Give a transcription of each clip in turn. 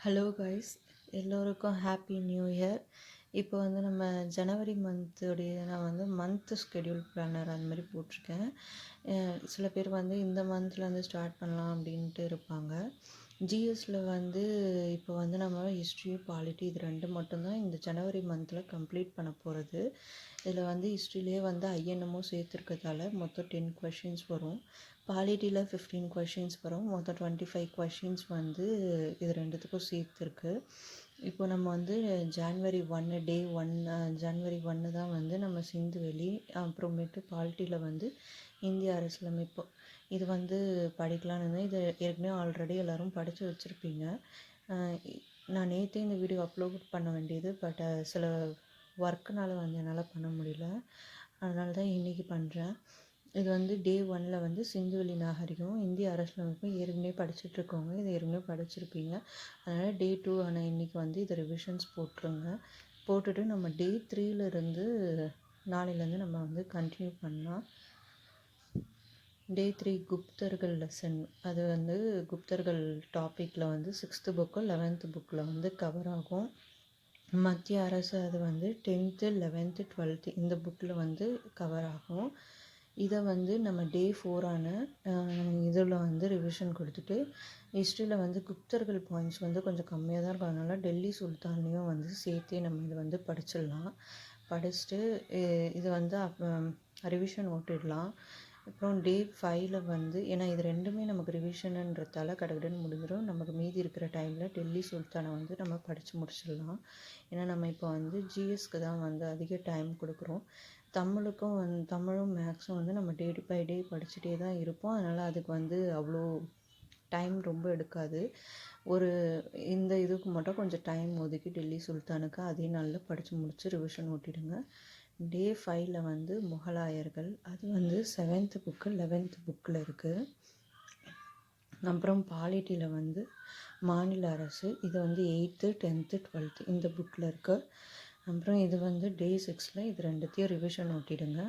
Hello guys, எல்லோருக்கும் happy new year. இப்போ வந்து நம்ம ஜனவரி மந்த்துடைய நான் வந்து மந்த்து ஸ்கெடியூல் பிளானர் அந்த மாதிரி போட்டிருக்கேன். சில பேர் வந்து இந்த மந்த்லேருந்து ஸ்டார்ட் பண்ணலாம் அப்படின்ட்டு இருப்பாங்க. ஜிஎஸ்சில் வந்து இப்போ வந்து நம்ம ஹிஸ்ட்ரி பாலிட்டி இது ரெண்டு மட்டும்தான் இந்த ஜனவரி மந்தில் கம்ப்ளீட் பண்ண போகிறது. இதில் வந்து ஹிஸ்ட்ரியிலே வந்து ஐஎன்எம்மும் சேர்த்துருக்கிறதால மொத்தம் 10 கொஷின்ஸ் வரும். பாலிட்டியில் 15 கொஷின்ஸ் வரும். மொத்தம் 25 கொஷின்ஸ் வந்து இது ரெண்டுத்துக்கும் சேர்த்துருக்கு. இப்போ நம்ம வந்து ஜான்வரி 1 டே 1 ஜான்வரி 1 தான் வந்து நம்ம சிந்துவெளி, அப்புறமேட்டு பாலிட்டியில் வந்து இந்திய அரசியலமைப்பு இது வந்து படிக்கலான்னு. இது ஏற்கனவே ஆல்ரெடி எல்லோரும் படித்து வச்சுருப்பீங்க. நான் நேற்றே இந்த வீடியோ அப்லோட் பண்ண வேண்டியது, பட் சில ஒர்க்குனால் வந்து என்னால் பண்ண முடியல. அதனால தான் இன்றைக்கி பண்ணுறேன். இது வந்து டே 1 வந்து சிந்துவெளி நாகரிகம் இந்திய அரசியலமைப்பு ஏற்கனவே படிச்சுட்ருக்கவங்க இது ஏற்கனவே படிச்சிருப்பீங்க. அதனால் டே 2 ஆனால் இன்றைக்கி வந்து இது ரிவிஷன்ஸ் போட்டுருங்க. போட்டுட்டு நம்ம டே 3 நாளையிலேருந்து நம்ம வந்து கண்டினியூ பண்ணலாம். டே 3 குப்தர்கள் லெசன், அது வந்து குப்தர்கள் டாப்பிக்கில் வந்து 6th புக்கு 11th புக்கில் வந்து கவர் ஆகும். மத்திய அரசு அது வந்து 10th 11th 12th இந்த புக்கில் வந்து கவர் ஆகும். இதை வந்து நம்ம டே 4 இதில் வந்து ரிவிஷன் கொடுத்துட்டு, ஹிஸ்ட்ரியில் வந்து குப்தர்கள் பாயிண்ட்ஸ் வந்து கொஞ்சம் கம்மியாக தான் இருக்கும். அதனால் டெல்லி சுல்தானையும் வந்து சேர்த்தே நம்ம இதை வந்து படிச்சிடலாம். படிச்சுட்டு இது வந்து ரிவிஷன் ஓட்டிடலாம். அப்புறம் டே 5 வந்து ஏன்னா இது ரெண்டுமே நமக்கு ரிவிஷனுன்றதால கடகடன்னு முடிஞ்சிடும். நமக்கு மீதி இருக்கிற டைமில் டெல்லி சுல்தானை வந்து நம்ம படித்து முடிச்சிடலாம். ஏன்னா நம்ம இப்போ வந்து ஜிஎஸ்க்கு தான் வந்து அதிக டைம் கொடுக்குறோம். தமிழுக்கும் தமிழும் மேக்ஸும் வந்து நம்ம டே பை டே படிச்சுட்டே தான் இருப்போம். அதனால் அதுக்கு வந்து அவ்வளோ டைம் ரொம்ப எடுக்காது. இந்த இதுக்கு மட்டும் கொஞ்சம் டைம் ஒதுக்கி டெல்லி சுல்தானுக்கு அதே நாளில் படித்து முடித்து ரிவிஷன் ஓட்டிடுங்க. டே 5 வந்து முகலாயர்கள், அது வந்து 7th புக்கு 11th புக்கில் இருக்குது. அப்புறம் பாலிட்டியில் வந்து மாநில அரசு, இது வந்து 8th 10th 12th இந்த புக்கில் இருக்குது. அப்புறம் இது வந்து டே 6 இது ரெண்டுத்தையும் ரிவிஷன் ஓட்டிடுங்க.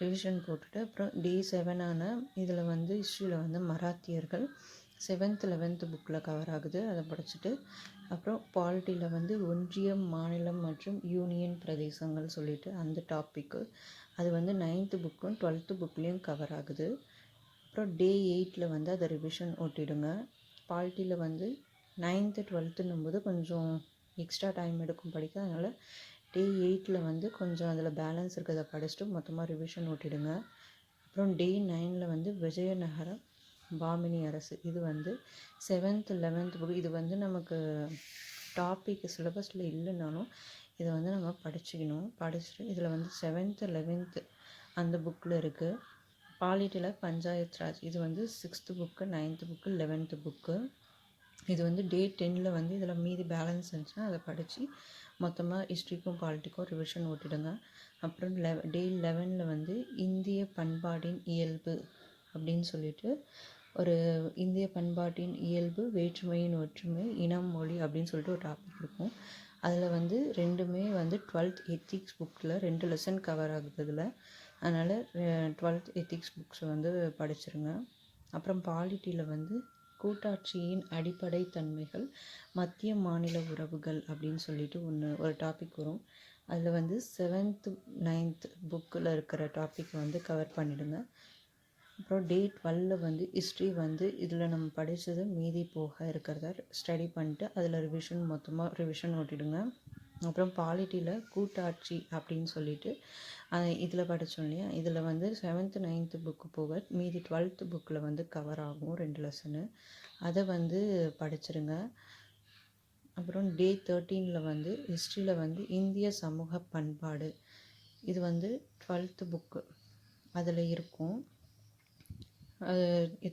ரிவிஷன் போட்டுட்டு அப்புறம் டே 7 இதில் வந்து ஹிஸ்ட்ரியில் வந்து மராத்தியர்கள் 7th 11th புக்கில் கவர் ஆகுது. அதை படிச்சுட்டு அப்புறம் பாலிட்டியில் வந்து ஒன்றியம், மாநிலம் மற்றும் யூனியன் பிரதேசங்கள் சொல்லிட்டு அந்த டாப்பிக்கு அது வந்து 9th புக்கும் 12th புக்லேயும் கவர் ஆகுது. அப்புறம் டே 8 வந்து அதை ரிவிஷன் ஓட்டிடுங்க. பாலிட்டியில் வந்து 9th 12th கொஞ்சம் எக்ஸ்ட்ரா டைம் எடுக்கும் படிக்க. அதனால் டே 8 வந்து கொஞ்சம் அதில் பேலன்ஸ் இருக்கிறத படிச்சுட்டு மொத்தமாக ரிவிஷன் ஓட்டிடுங்க. அப்புறம் டே 9 வந்து விஜயநகர பாமினி அரசு, இது வந்து 7th 11th புக். இது வந்து நமக்கு டாபிக் சிலபஸில் இல்லைனாலும் இதை வந்து நம்ம படிச்சுட்டு இதில் வந்து 7th 11th அந்த புக்கில் இருக்குது. பாலிட்டியில் பஞ்சாயத் ராஜ், இது வந்து 6th book 9th book 11th book. இது வந்து டே 10 வந்து இதில் மீதி பேலன்ஸ் இருந்துச்சுன்னா அதை படித்து மொத்தமாக ஹிஸ்ட்ரிக்கும் பாலிட்டிக்கும் ரிவிஷன் ஓட்டிடுங்க. அப்புறம் டே 11 வந்து இந்திய பண்பாட்டின் இயல்பு அப்படின்னு சொல்லிட்டு ஒரு இந்திய பண்பாட்டின் இயல்பு, வேற்றுமையின் ஒற்றுமை, இனம், மொழி அப்படின்னு சொல்லிட்டு ஒரு டாபிக் இருக்கும். அதில் வந்து ரெண்டுமே வந்து 12th எத்திக்ஸ் புக்கில் 2 லெசன் கவர் ஆகுது இதில். அதனால் 12th எத்திக்ஸ் புக்ஸை வந்து படிச்சிருங்க. அப்புறம் பாலிட்டியில் வந்து கூட்டாட்சியின் அடிப்படை தன்மைகள், மத்திய மாநில உறவுகள் அப்படின்னு சொல்லிட்டு ஒரு டாபிக் வரும். அதில் வந்து 7th 9th புக்கில் இருக்கிற டாபிக் வந்து கவர் பண்ணிவிடுங்க. அப்புறம் டே 12 வந்து ஹிஸ்ட்ரி வந்து இதில் நம்ம படித்தது மீதி போக இருக்கிறத ஸ்டடி பண்ணிட்டு அதில் மொத்தமாக ரிவிஷன் ஓட்டிடுங்க. அப்புறம் பாலிட்டியில் கூட்டாட்சி அப்படின்னு சொல்லிட்டு இதில் படித்தோம் இல்லையா, இதில் வந்து 7th 9th புக்கு போக மீதி 12th புக்கில் வந்து கவர் ஆகும் 2 லெசனு. அதை வந்து படிச்சிருங்க. அப்புறம் டே 13 வந்து ஹிஸ்ட்ரியில் வந்து இந்திய சமூக பண்பாடு, இது வந்து 12th புக்கு அதில் இருக்கும்.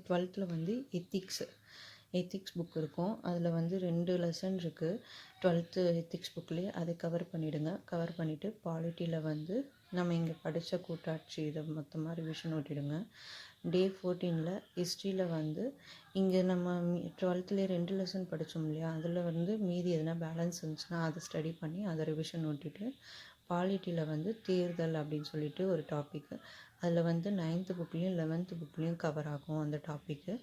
12th வந்து எத்திக்ஸ் புக் இருக்கும். அதில் வந்து 2 லெசன் இருக்குது 12th எத்திக்ஸ் புக்லேயே. அதை கவர் பண்ணிவிடுங்க. கவர் பண்ணிவிட்டு பாலிட்டியில் வந்து நம்ம இங்கே படித்த கூட்டாட்சி இதை மொத்தமாக ரிவிஷன் ஓட்டிடுங்க. டே 14 ஹிஸ்ட்ரியில் வந்து இங்கே நம்ம 12th 2 லெசன் படித்தோம் இல்லையா, அதில் வந்து மீதி எதனா பேலன்ஸ் இருந்துச்சுன்னா அதை ஸ்டடி பண்ணி அதை ரிவிஷன் ஓட்டிட்டு பாலிட்டியில் வந்து தேர்தல் அப்படின்னு சொல்லிட்டு ஒரு டாப்பிக்கு, அதில் வந்து 9th புக்லேயும் 11th புக்லேயும் கவர் ஆகும் அந்த டாப்பிக்கு.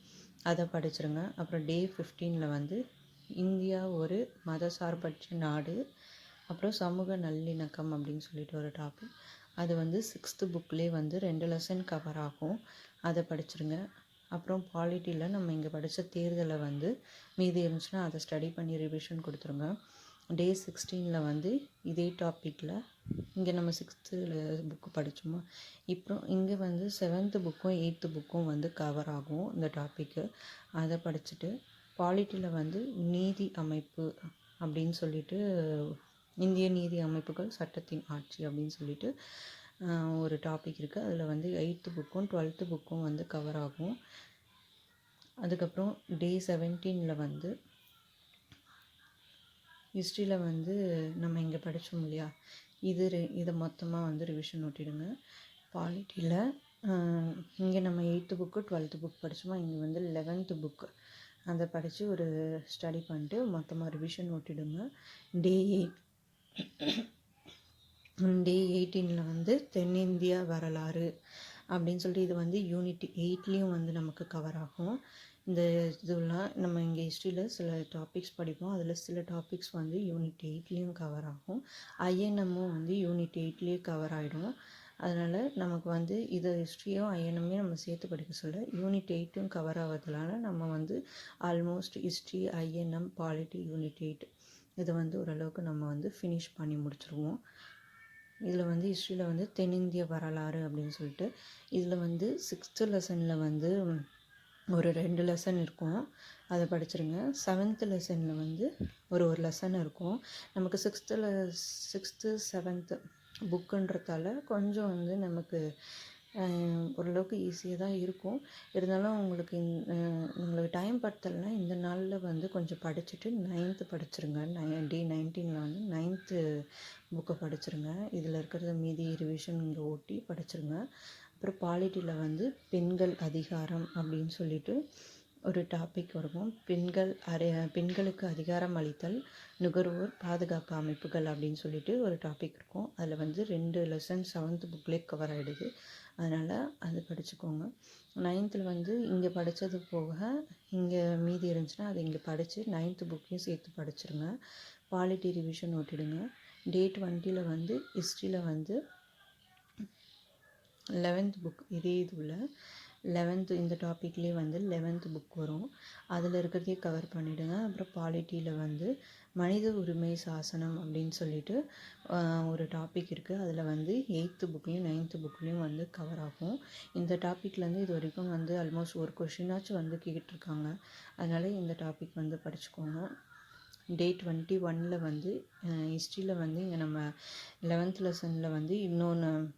அதை படிச்சிருங்க. அப்புறம் டே 15 வந்து இந்தியா ஒரு மதசார்பற்ற நாடு, அப்புறம் சமூக நல்லிணக்கம் அப்படின்னு சொல்லிட்டு ஒரு டாபிக். அது வந்து 6th புக்லேயே வந்து 2 லெசன் கவர் ஆகும். அதை படிச்சிருங்க. அப்புறம் பாலிட்டியில் நம்ம இங்கே படித்த தேர்தலை வந்து மீதி இருந்துச்சுன்னா அதை ஸ்டடி பண்ணி ரிவிஷன் கொடுத்துருங்க. டே 16 வந்து இதே டாப்பிக்கில் இங்கே நம்ம 6th புக்கு படித்தோமா, இப்போ இங்கே வந்து 7th புக்கும் 8th புக்கும் வந்து கவர் ஆகும் இந்த டாப்பிக்கு. அதை படிச்சுட்டு பாலிட்டியில் வந்து நீதி அமைப்பு அப்படின்னு சொல்லிட்டு இந்திய நீதி அமைப்புகள் சட்டத்தின் ஆட்சி அப்படின்னு சொல்லிட்டு ஒரு டாபிக் இருக்குது. அதில் வந்து 8th புக்கும் 12th புக்கும் வந்து கவர் ஆகும். அதுக்கப்புறம் டே 17 வந்து ஹிஸ்ட்ரியில் வந்து நம்ம இங்கே படித்தோம் இல்லையா, இதை மொத்தமாக வந்து ரிவிஷன் ஓட்டிடுங்க. பாலிட்டியில் இங்கே நம்ம 8th புக்கு 12th புக் படித்தோமா, இங்கே வந்து 11th புக்கு அதை படித்து ஒரு ஸ்டடி பண்ணிட்டு மொத்தமாக ரிவிஷன் ஓட்டிடுங்க. டே 18 வந்து தென்னிந்திய வரலாறு அப்படின்னு சொல்லிட்டு இது வந்து யூனிட் 8லேயும் வந்து நமக்கு கவர் ஆகும். இந்த இதெல்லாம் நம்ம இங்கே ஹிஸ்ட்ரியில் சில டாபிக்ஸ் படிப்போம், அதில் சில டாபிக்ஸ் வந்து யூனிட் 8லேயும் கவர் ஆகும். ஐஎன்எம்மும் வந்து யூனிட் 8லேயே கவர் ஆகிடும். அதனால் நமக்கு வந்து இது ஹிஸ்ட்ரியும் ஐஎன்எம்மே நம்ம சேர்த்து படிக்க சொல்ல யூனிட் 8ம் கவர் ஆகிறதுனால நம்ம வந்து almost history, INM, polity, unit 8 இதை வந்து ஓரளவுக்கு நம்ம வந்து ஃபினிஷ் பண்ணி முடிச்சிருவோம். இதில் வந்து ஹிஸ்ட்ரியில் வந்து தென்னிந்திய வரலாறு அப்படின்னு சொல்லிட்டு இதில் வந்து 6th லெசனில் வந்து ஒரு 2 லெசன் இருக்கும், அதை படிச்சிருங்க. 7th லெசனில் வந்து ஒரு லெசன் இருக்கும். நமக்கு 6th 7th புக்குன்றதால கொஞ்சம் வந்து நமக்கு ஓரளவுக்கு ஈஸியாக தான் இருக்கும். இருந்தாலும் உங்களுக்கு டைம் பத்தலைன்னா இந்த நாளில் வந்து கொஞ்சம் படிச்சுட்டு 9th படிச்சிருங்க. டே 19 வந்து 9th புக்கை படிச்சிருங்க. இதில் இருக்கிறத மீதி ரிவிஷன் இங்கே ஓட்டி படிச்சிருங்க. அப்புறம் பாலிட்டியில் வந்து பெண்கள் அதிகாரம் அப்படின்னு சொல்லிட்டு ஒரு டாபிக் இருக்கும். பெண்களுக்கு அதிகாரம் அளித்தல், நுகர்வோர் பாதுகாப்பு அமைப்புகள் அப்படின்னு சொல்லிட்டு ஒரு டாபிக் இருக்கும். அதில் வந்து 2 லெசன் 7th புக்லேயே கவர் ஆகிடுது. அதனால் அது படிச்சுக்கோங்க. 9th வந்து இங்கே படித்தது போக இங்கே மீதி இருந்துச்சுன்னா அதை இங்கே படித்து 9th புக்கையும் சேர்த்து படிச்சிருங்க. Polity revision ஓட்டிடுங்க. டே 20 வந்து ஹிஸ்ட்ரியில் வந்து 11th புக் இதே இதுவில் 11th இந்த டாப்பிக்லேயே வந்து 11th புக் வரும், அதில் இருக்கிறதே கவர் பண்ணிவிடுங்க. அப்புறம் பாலிட்டியில் வந்து மனித உரிமை சாசனம் அப்படின்னு சொல்லிட்டு ஒரு டாபிக் இருக்குது. அதில் வந்து 8th புக்லேயும் 9th புக்லேயும் வந்து கவர் ஆகும். இந்த டாப்பிக்லேருந்து இது வரைக்கும் வந்து ஆல்மோஸ்ட் ஒரு கொஷினாச்சும் வந்து கேட்டிருக்காங்க. அதனால் இந்த டாபிக் வந்து படிச்சுக்கோங்க. டே 21 வந்து ஹிஸ்ட்ரியில் வந்து இங்கே நம்ம 11th லெசனில் வந்து இன்னும்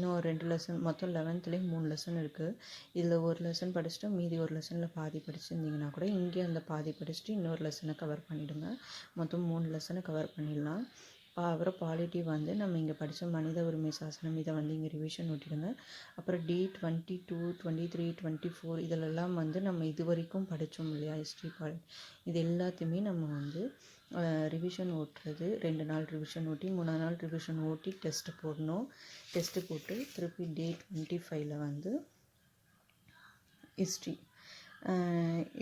2 லெசன், மொத்தம் 11லேயும் 3 லெசன் இருக்குது. இதில் ஒரு லெசன் படிச்சுட்டு மீதி ஒரு லெசனில் பாதி படிச்சுருந்தீங்கன்னா கூட இங்கே அந்த பாதி படிச்சுட்டு இன்னொரு லெசனை கவர் பண்ணிவிடுங்க. மொத்தம் 3 லெசனை கவர் பண்ணிடலாம். அப்புறம் பாலிட்டி வந்து நம்ம இங்கே படித்த மனித உரிமை சாசனம் இதை வந்து இங்கே ரிவிஷன் ஓட்டிடுங்க. அப்புறம் டே 22, 23, 24 இதிலெல்லாம் வந்து நம்ம இது வரைக்கும் படித்தோம் இல்லையா ஹிஸ்ட்ரி இது எல்லாத்தையுமே நம்ம வந்து ரிவிஷன் ஓட்டுறது 2 நாள் ரிவிஷன் ஓட்டி 3ஆம் நாள் ரிவிஷன் ஓட்டி டெஸ்ட்டு போடணும். டெஸ்ட்டு போட்டு திருப்பி டே 25 வந்து ஹிஸ்ட்ரி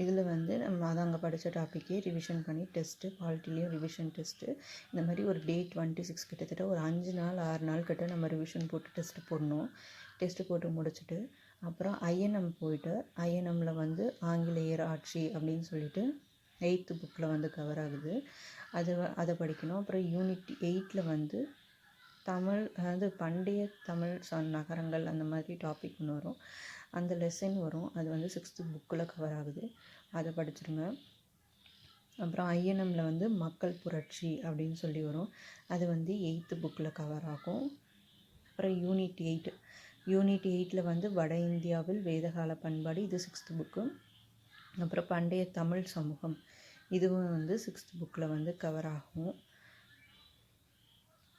இதில் வந்து நம்ம அதை அங்கே படித்த டாப்பிக்கே ரிவிஷன் பண்ணி டெஸ்ட்டு, பாலிட்டிலையும் ரிவிஷன் டெஸ்ட்டு, இந்த மாதிரி ஒரு டே 26 கிட்டத்தட்ட ஒரு 5 நாள் 6 நாள் கிட்ட நம்ம ரிவிஷன் போட்டு டெஸ்ட்டு போடணும். டெஸ்ட்டு போட்டு முடிச்சுட்டு அப்புறம் ஐஎன்எம் போயிட்டு ஐஎன்எம்மில் வந்து ஆங்கிலேயர் ஆட்சி அப்படின்னு சொல்லிட்டு 8th புக்கில் வந்து கவர் ஆகுது. அதை படிக்கணும். அப்புறம் யூனிட் 8ல் வந்து தமிழ், அதாவது பண்டைய தமிழ் நகரங்கள் அந்த மாதிரி டாபிக் ஒன்று வரும், அந்த லெசன் வரும். அது வந்து 6th புக்கில் கவர் ஆகுது, அதை படிச்சிருங்க. அப்புறம் ஐஎன்எம்மில் வந்து மக்கள் புரட்சி அப்படின்னு சொல்லி வரும், அது வந்து 8th புக்கில் கவர் ஆகும். அப்புறம் யூனிட் 8ல் வந்து வட இந்தியாவில் வேதகால பண்பாடு, இது 6th புக்கு. அப்புறம் பண்டைய தமிழ் சமூகம் இதுவும் வந்து 6th புக்கில் வந்து கவர் ஆகும்.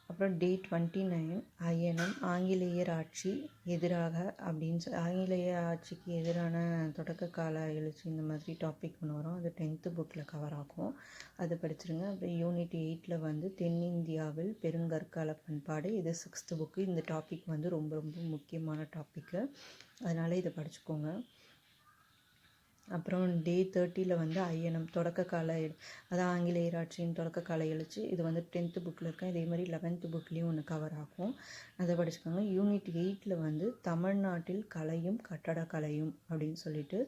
அப்புறம் டே 29 ஐஎன்எம் ஆங்கிலேயர் ஆட்சி எதிராக அப்படின்னு ஆங்கிலேய ஆட்சிக்கு எதிரான தொடக்க கால எழுச்சி இந்த மாதிரி டாபிக் ஒன்று வரும், அது 10th புக்கில் கவர் ஆகும், அது படிச்சிருங்க. அப்புறம் யூனிட் 8ல் வந்து தென்னிந்தியாவில் பெருங்கற்கால பண்பாடு, இது 6th புக்கு. இந்த டாபிக் வந்து ரொம்ப ரொம்ப முக்கியமான டாப்பிக்கு, அதனால் இதை படிச்சுக்கோங்க. அப்புறம் டே 30ல் வந்து ஐஎன்எம் தொடக்க கால அதான் ஆங்கிலேயராட்சியின் தொடக்க கால எழுச்சி. இது வந்து 10th புக்கில் இருக்கேன். இதே மாதிரி 11th புக்லேயும் ஒன்று கவர் ஆகும், அதை படிச்சுக்கோங்க. யூனிட் 8ல் வந்து தமிழ்நாட்டில் கலையும் கட்டடக்கலையும் அப்படின்னு சொல்லிட்டு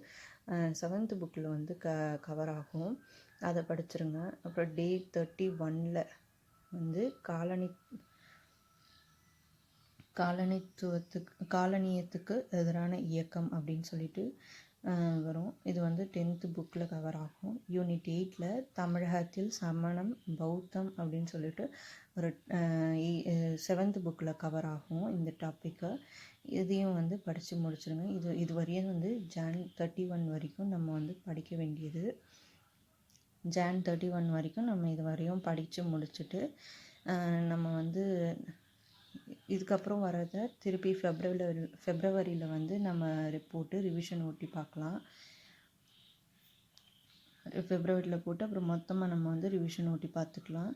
7th புக்கில் வந்து கவர் ஆகும், அதை படிச்சிருங்க. அப்புறம் டே 31ல் வந்து காலனியத்துக்கு எதிரான இயக்கம் அப்படின்னு சொல்லிட்டு வரும். இது வந்து 10th புக்கில் கவர் ஆகும். யூனிட் 8ல் தமிழகத்தில் சமணம் பௌத்தம் அப்படின்னு சொல்லிட்டு ஒரு 7th புக்கில் கவர் ஆகும் இந்த டாப்பிக்கை. இதையும் வந்து படித்து முடிச்சிருங்க. இது வரையும் வந்து Jan 31 வரைக்கும் நம்ம வந்து படிக்க வேண்டியது. Jan 31 வரைக்கும் நம்ம இது வரையும் படித்து முடிச்சுட்டு நம்ம வந்து இதுக்கப்புறம் வரதை திருப்பி ஃபெப்ரவரியில் வந்து நம்ம ரிவிஷன் ஓட்டி பார்க்கலாம். ஃபெப்ரவரியில் போட்டு அப்புறம் மொத்தமாக நம்ம வந்து ரிவிஷன் ஓட்டி பார்த்துக்கலாம்.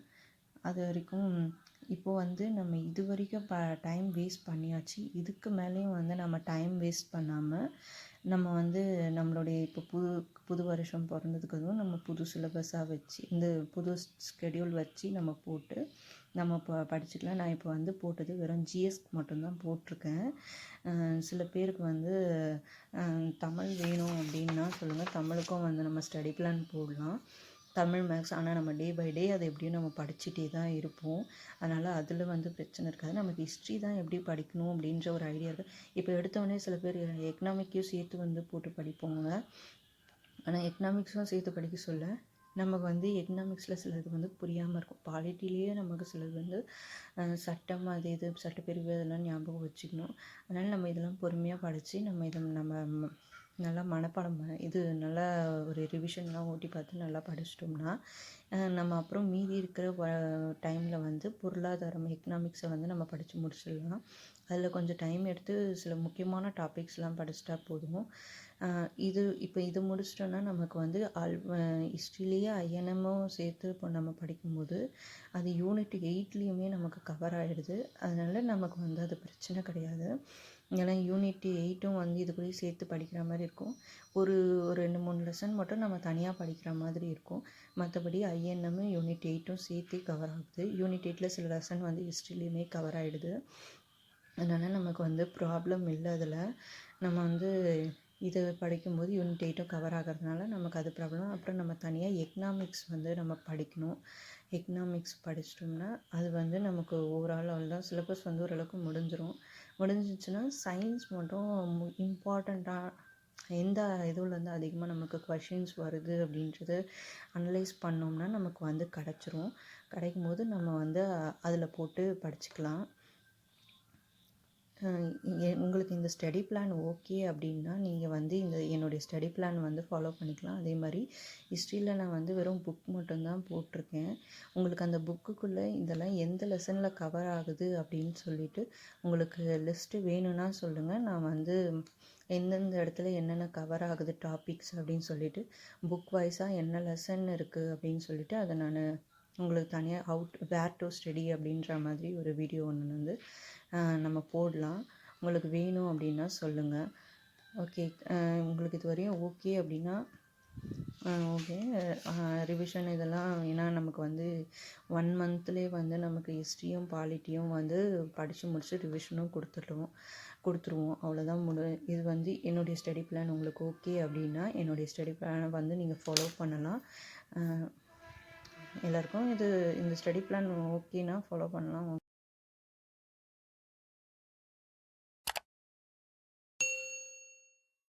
அது வரைக்கும் இப்போது வந்து நம்ம இது வரைக்கும் டைம் வேஸ்ட் பண்ணியாச்சு. இதுக்கு மேலேயும் வந்து நம்ம டைம் வேஸ்ட் பண்ணாமல் நம்ம வந்து நம்மளுடைய இப்போ புது வருஷம் பிறந்ததுக்கு அதுவும் நம்ம புது சிலபஸாக வச்சு இந்த புது ஸ்கெடியூல் வச்சு நம்ம போட்டு நம்ம இப்போ படிச்சுக்கலாம். நான் இப்போ வந்து போட்டது வெறும் ஜிஎஸ்க்கு மட்டும்தான் போட்டிருக்கேன். சில பேருக்கு வந்து தமிழ் வேணும் அப்படின்னா சொல்லுங்கள், தமிழுக்கும் வந்து நம்ம ஸ்டடி பிளான் போடலாம். தமிழ் மேக்ஸ் ஆனால் நம்ம டே பை டே அதை எப்படியும் நம்ம படிச்சுட்டே தான் இருப்போம். அதனால் அதில் வந்து பிரச்சனை இருக்காது. நமக்கு ஹிஸ்ட்ரி தான் எப்படி படிக்கணும் அப்படின்ற ஒரு ஐடியா இருக்குது. இப்போ எடுத்தவொடனே சில பேர் எக்கனாமிக்கையும் சேர்த்து வந்து போட்டு படிப்போங்க. ஆனால் எக்கனாமிக்ஸும் சேர்த்து படிக்க சொல்ல நமக்கு வந்து எக்கனாமிக்ஸில் சிலது வந்து புரியாமல் இருக்கும். பாலிட்டிலேயே நமக்கு சிலது வந்து சட்டம் அது இது சட்டப்பிரிவு அதெல்லாம் ஞாபகம் வச்சுக்கணும். அதனால் நம்ம இதெல்லாம் பொறுமையாக படித்து நம்ம நல்லா மனப்பாடம் நல்லா ஒரு ரிவிஷன்லாம் ஓட்டி பார்த்து நல்லா படிச்சிட்டோம்னா நம்ம அப்புறம் மீதி இருக்கிற டைமில் வந்து பொருளாதாரம் எக்கனாமிக்ஸை வந்து நம்ம படித்து முடிச்சிடலாம். அதில் கொஞ்சம் டைம் எடுத்து சில முக்கியமான டாபிக்ஸ்லாம் படிச்சிட்டா போதும். இது முடிச்சிட்டோன்னா நமக்கு வந்து ஹிஸ்ட்ரிலேயே ஐஎன்எம்மும் சேர்த்து இப்போ நம்ம படிக்கும்போது அது யூனிட் 8லேயுமே நமக்கு கவர் ஆகிடுது. அதனால் நமக்கு வந்து அது பிரச்சனை கிடையாது. ஏன்னா யூனிட் 8ம் வந்து இது கூட சேர்த்து படிக்கிற மாதிரி இருக்கும். ஒரு 2-3 லெசன் மட்டும் நம்ம தனியாக படிக்கிற மாதிரி இருக்கும். மற்றபடி ஐஎன்எம் யூனிட் 8ம் சேர்த்து கவர் ஆகுது. யூனிட் 8ல் சில லெசன் வந்து ஹிஸ்ட்ரிலேயுமே கவர் ஆகிடுது. அதனால் நமக்கு வந்து ப்ராப்ளம் இல்லை. அதில் நம்ம வந்து இதை படிக்கும்போது யூனிட் 8ம் கவர் ஆகிறதுனால நமக்கு அது ப்ராப்ளம். அப்புறம் நம்ம தனியாக எக்கனாமிக்ஸ் வந்து நம்ம படிக்கணும். எக்கனாமிக்ஸ் படிச்சிட்டோம்னா அது வந்து நமக்கு ஓவரால் தான் சிலபஸ் வந்து ஓரளவுக்கு முடிஞ்சிச்சுன்னா சயின்ஸ் மட்டும் இம்பார்ட்டண்ட்டாக எந்த இதுவில் வந்து அதிகமாக நமக்கு கொஷின்ஸ் வருது அப்படின்றது அனலைஸ் பண்ணோம்னா நமக்கு வந்து கிடைக்கும் போது நம்ம வந்து அதில் போட்டு படிச்சுக்கலாம். உங்களுக்கு இந்த ஸ்டடி பிளான் ஓகே அப்படின்னா நீங்கள் வந்து என்னுடைய ஸ்டடி பிளான் வந்து ஃபாலோ பண்ணிக்கலாம். அதே மாதிரி ஹிஸ்ட்ரியில் நான் வந்து வெறும் புக் மட்டும்தான் போட்டிருக்கேன். உங்களுக்கு அந்த புக்குக்குள்ளே இதெல்லாம் எந்த லெசனில் கவர் ஆகுது அப்படின்னு சொல்லிட்டு உங்களுக்கு லிஸ்ட்டு வேணும்னா சொல்லுங்கள். நான் வந்து எந்தெந்த இடத்துல என்னென்ன கவர் ஆகுது டாபிக்ஸ் அப்படின்னு சொல்லிட்டு புக் வைஸாக என்ன லெசன் இருக்குது அப்படின்னு சொல்லிட்டு அதை நான் உங்களுக்கு தனியாக வேர் டு ஸ்டடி அப்படின்ற மாதிரி ஒரு வீடியோ ஒன்று வந்து நம்ம போடலாம். உங்களுக்கு வேணும் அப்படின்னா சொல்லுங்கள். ஓகே, உங்களுக்கு இது வரையும் ஓகே அப்படின்னா ஓகே. ரிவிஷன் இதெல்லாம் ஏன்னா நமக்கு வந்து 1 மந்த்லேயே வந்து நமக்கு ஹிஸ்ட்ரியும் பாலிட்டியும் வந்து படித்து முடிச்சு ரிவிஷனும் கொடுத்துருவோம். அவ்வளோதான் இது வந்து என்னுடைய ஸ்டடி பிளான் உங்களுக்கு ஓகே அப்படின்னா என்னுடைய ஸ்டடி பிளானை வந்து நீங்கள் ஃபாலோ பண்ணலாம். எல்லாருக்கும் இந்த ஸ்டடி பிளான் ஓகேனா ஃபாலோ பண்ணலாம்.